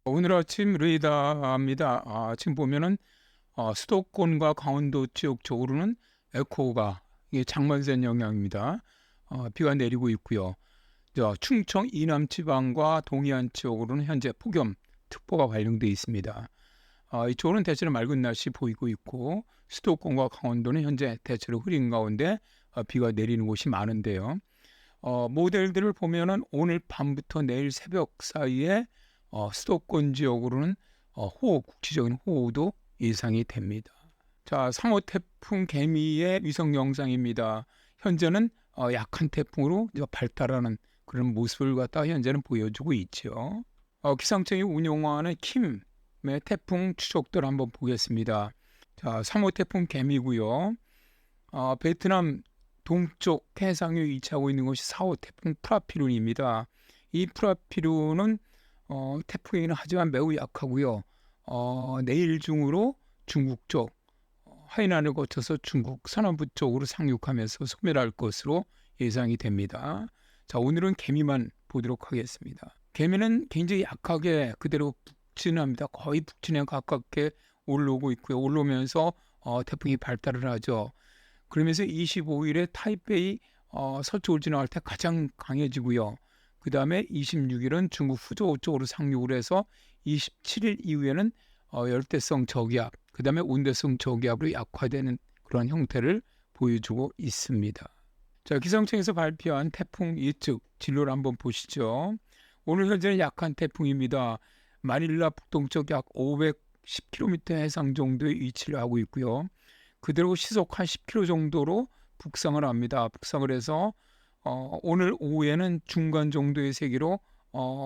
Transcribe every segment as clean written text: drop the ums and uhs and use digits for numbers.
오늘 아침 레이더입니다. 지금 보면은 수도권과 강원도 지역 쪽으로는 에코가 이게 장마前영향입니다. 비가 내리고 있고요. 충청 이남 지방과 동해안 지역으로는 현재 폭염특보가 발령돼 있습니다. 이쪽은 대체로 맑은 날씨 보이고 있고 수도권과 강원도는 현재 대체로 흐린 가운데 비가 내리는 곳이 많은데요. 모델들을 보면은 오늘 밤부터 내일 새벽 사이에 수도권 지역으로는 국지적인 호우도 예상이 됩니다. 자, 상호 태풍 개미의 위성 영상입니다. 현재는 약한 태풍으로 이제 발달하는 그런 모습을 갖다 현재는 보여주고 있죠. 기상청이 운용하는 킴의 태풍 추적도를 한번 보겠습니다. 자, 3호 태풍 개미고요. 베트남 동쪽 해상에 위치하고 있는 것이 4호 태풍 프라피룬입니다. 이 프라피룬은 태풍이긴 하지만 매우 약하고요. 내일 중으로 중국 쪽 하이난을 거쳐서 중국 서남부 쪽으로 상륙하면서 소멸할 것으로 예상이 됩니다. 자, 오늘은 개미만 보도록 하겠습니다. 개미는 굉장히 약하게 그대로 북진합니다. 거의 북진에 가깝게 올라오고 있고요. 올라오면서 태풍이 발달을 하죠. 그러면서 25일에 타이베이 서쪽을 지나갈 때 가장 강해지고요. 그 다음에 26일은 중국 후저우 쪽으로 상륙을 해서 27일 이후에는 열대성 저기압, 그 다음에 온대성 저기압으로 약화되는 그런 형태를 보여주고 있습니다. 자, 기상청에서 발표한 태풍 예측 진로를 한번 보시죠. 오늘 현재는 약한 태풍입니다. 마닐라 북동쪽 약 510km 해상 정도의 위치를 하고 있고요. 그대로 시속 한 10km 정도로 북상을 합니다. 북상을 해서 오늘 오후에는 중간 정도의 세기로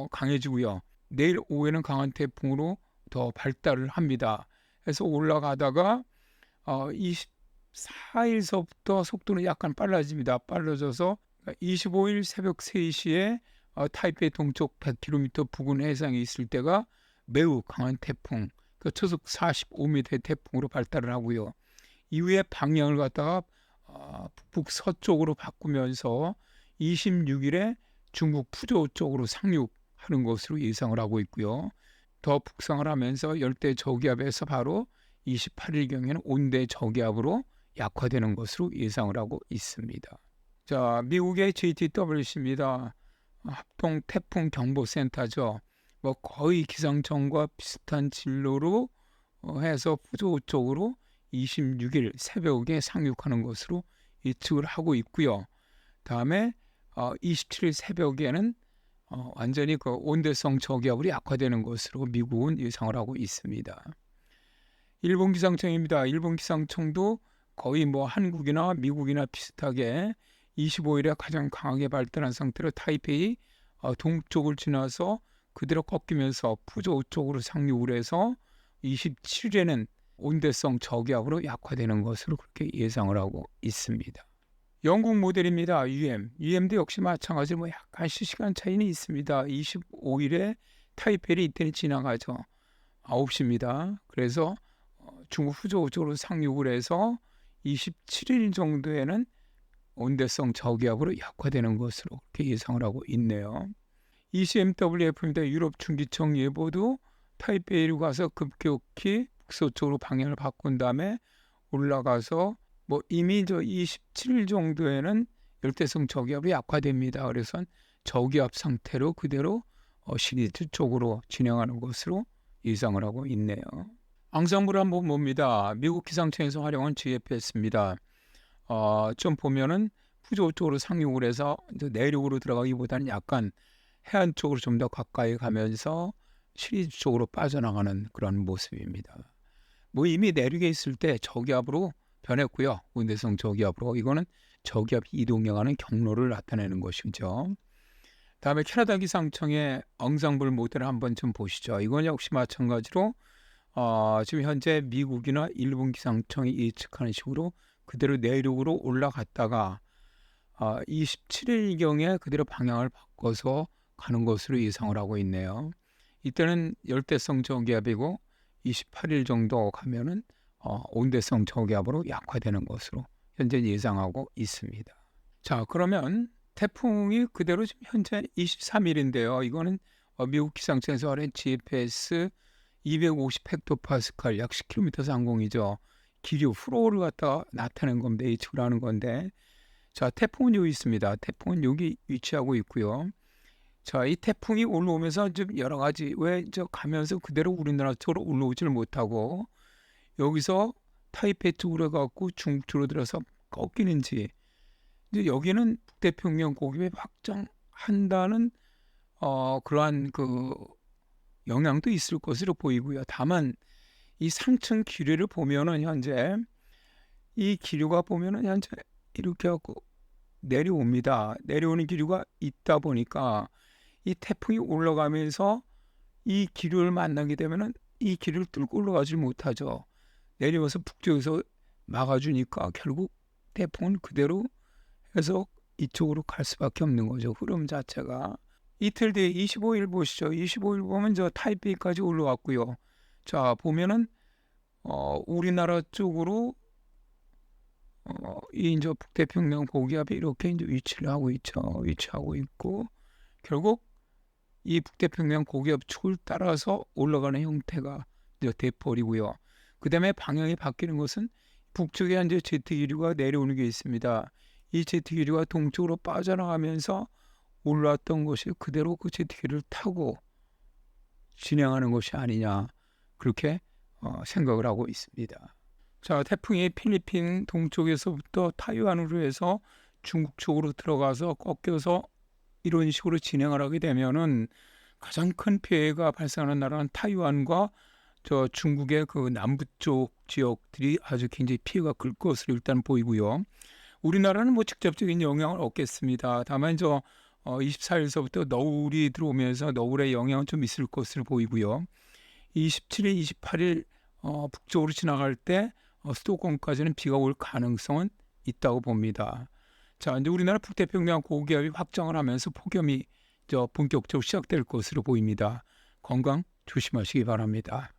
강해지고요. 내일 오후에는 강한 태풍으로 더 발달을 합니다. 그래서 올라가다가 24일서부터 속도는 약간 빨라집니다. 빨라져서 25일 새벽 3시에 타이페이 동쪽 100km 부근 해상에 있을 때가 매우 강한 태풍, 초속 45m의 태풍으로 발달을 하고요. 이후에 방향을 갖다가 북북 서쪽으로 바꾸면서 26일에 중국 푸저우 쪽으로 상륙하는 것으로 예상을 하고 있고요. 더 북상을 하면서 열대 저기압에서 바로 28일경에는 온대 저기압으로 약화되는 것으로 예상을 하고 있습니다. 자, 미국의 JTWC입니다. 합동 태풍 경보센터죠. 거의 기상청과 비슷한 진로로 해서 푸저우 쪽으로 26일 새벽에 상륙하는 것으로 예측을 하고 있고요. 다음에 27일 새벽에는 완전히 그 온대성 저기압으로 약화되는 것으로 미국은 예상을 하고 있습니다. 일본 기상청입니다. 일본 기상청도 거의 한국이나 미국이나 비슷하게 25일에 가장 강하게 발달한 상태로 타이페이 동쪽을 지나서 그대로 꺾이면서 푸저우 쪽으로 상륙을 해서 27일에는 온대성 저기압으로 약화되는 것으로 그렇게 예상을 하고 있습니다. 영국 모델입니다. UM도 역시 마찬가지로 약간 시간 차이는 있습니다. 25일에 타이페이를 이때는 지나가죠. 9시입니다. 그래서 중국 후저우 쪽으로 상륙을 해서 27일 정도에는 온대성 저기압으로 약화되는 것으로 그렇게 예상을 하고 있네요. ECMWF입니다. 유럽 중기청 예보도 타이페이로 가서 급격히 북서쪽으로 방향을 바꾼 다음에 올라가서 이미 27일 정도에는 열대성 저기압이 약화됩니다. 그래서 저기압 상태로 그대로 시리즈 쪽으로 진행하는 것으로 예상을 하고 있네요. 앙상블 한번 봅니다. 미국 기상청에서 활용한 GFS입니다. 좀 보면은 푸저우 쪽으로 상륙을 해서 내륙으로 들어가기보다는 약간 해안 쪽으로 좀 더 가까이 가면서 시리즈 쪽으로 빠져나가는 그런 모습입니다. 이미 내륙에 있을 때 저기압으로 변했고요. 온대성 저기압으로. 이거는 저기압 이동해가는 경로를 나타내는 것이죠. 다음에 캐나다 기상청의 엉상블 모델을 한번 좀 보시죠. 이건 역시 마찬가지로 지금 현재 미국이나 일본 기상청이 예측하는 식으로 그대로 내륙으로 올라갔다가 27일경에 그대로 방향을 바꿔서 가는 것으로 예상을 하고 있네요. 이때는 열대성 저기압이고 28일 정도 가면은 온대성 저기압으로 약화되는 것으로 현재 예상하고 있습니다. 자, 그러면 태풍이 그대로 지금 현재 23일인데요. 이거는 미국 기상청에서 말한 GFS 250 헥토파스칼 약 10km 상공이죠. 기류 프로를 갖다가 나타낸 겁니다. 예측을 하는 건데, 자, 태풍은 여기 있습니다. 태풍은 여기 위치하고 있고요. 자, 이 태풍이 올라오면서 좀 여러 가지 왜 가면서 그대로 우리나라 쪽으로 올라오지를 못하고 여기서 타이페이 쪽으로 가고 중국 쪽으로 들어서 꺾이는지, 이제 여기는 북태평양 고기압이 확장한다는 그러한 그 영향도 있을 것으로 보이고요. 다만 이 상층 기류를 보면은 현재 이 기류가 보면은 현재 이렇게 하고 내려옵니다. 내려오는 기류가 있다 보니까 이 태풍이 올라가면서 이 기류를 만나게 되면은 이 기류를 뚫고 올라가지 못하죠. 내려와서 북쪽에서 막아주니까 결국 태풍은 그대로 해서 이쪽으로 갈 수밖에 없는 거죠. 흐름 자체가. 이틀 뒤에 25일 보시죠. 25일 보면 저 타이페이까지 올라왔고요. 자, 보면은 우리나라 쪽으로 이 이제 북태평양 고기압이 이렇게 이제 위치를 하고 있죠. 위치하고 있고 결국 이 북태평양 고기압 축을 따라서 올라가는 형태가 이제 돼버리고요. 그 다음에 방향이 바뀌는 것은 북쪽에 이제 제트 기류가 내려오는 게 있습니다. 이 제트 기류가 동쪽으로 빠져나가면서 올라왔던 것이 그대로 그 제트 기류를 타고 진행하는 것이 아니냐, 그렇게 생각을 하고 있습니다. 자, 태풍이 필리핀 동쪽에서부터 타이완으로 해서 중국 쪽으로 들어가서 꺾여서 이런 식으로 진행을 하게 되면은 가장 큰 피해가 발생하는 나라는 타이완과 저 중국의 그 남부 쪽 지역들이 아주 굉장히 피해가 클 것으로 일단 보이고요. 우리나라는 뭐 직접적인 영향을 얻겠습니다. 다만 24일서부터 너울이 들어오면서 너울의 영향은 좀 있을 것으로 보이고요. 27일, 28일 북쪽으로 지나갈 때 수도권까지는 비가 올 가능성은 있다고 봅니다. 자, 이제 우리나라 북태평양 고기압이 확장을 하면서 폭염이 본격적으로 시작될 것으로 보입니다. 건강 조심하시기 바랍니다.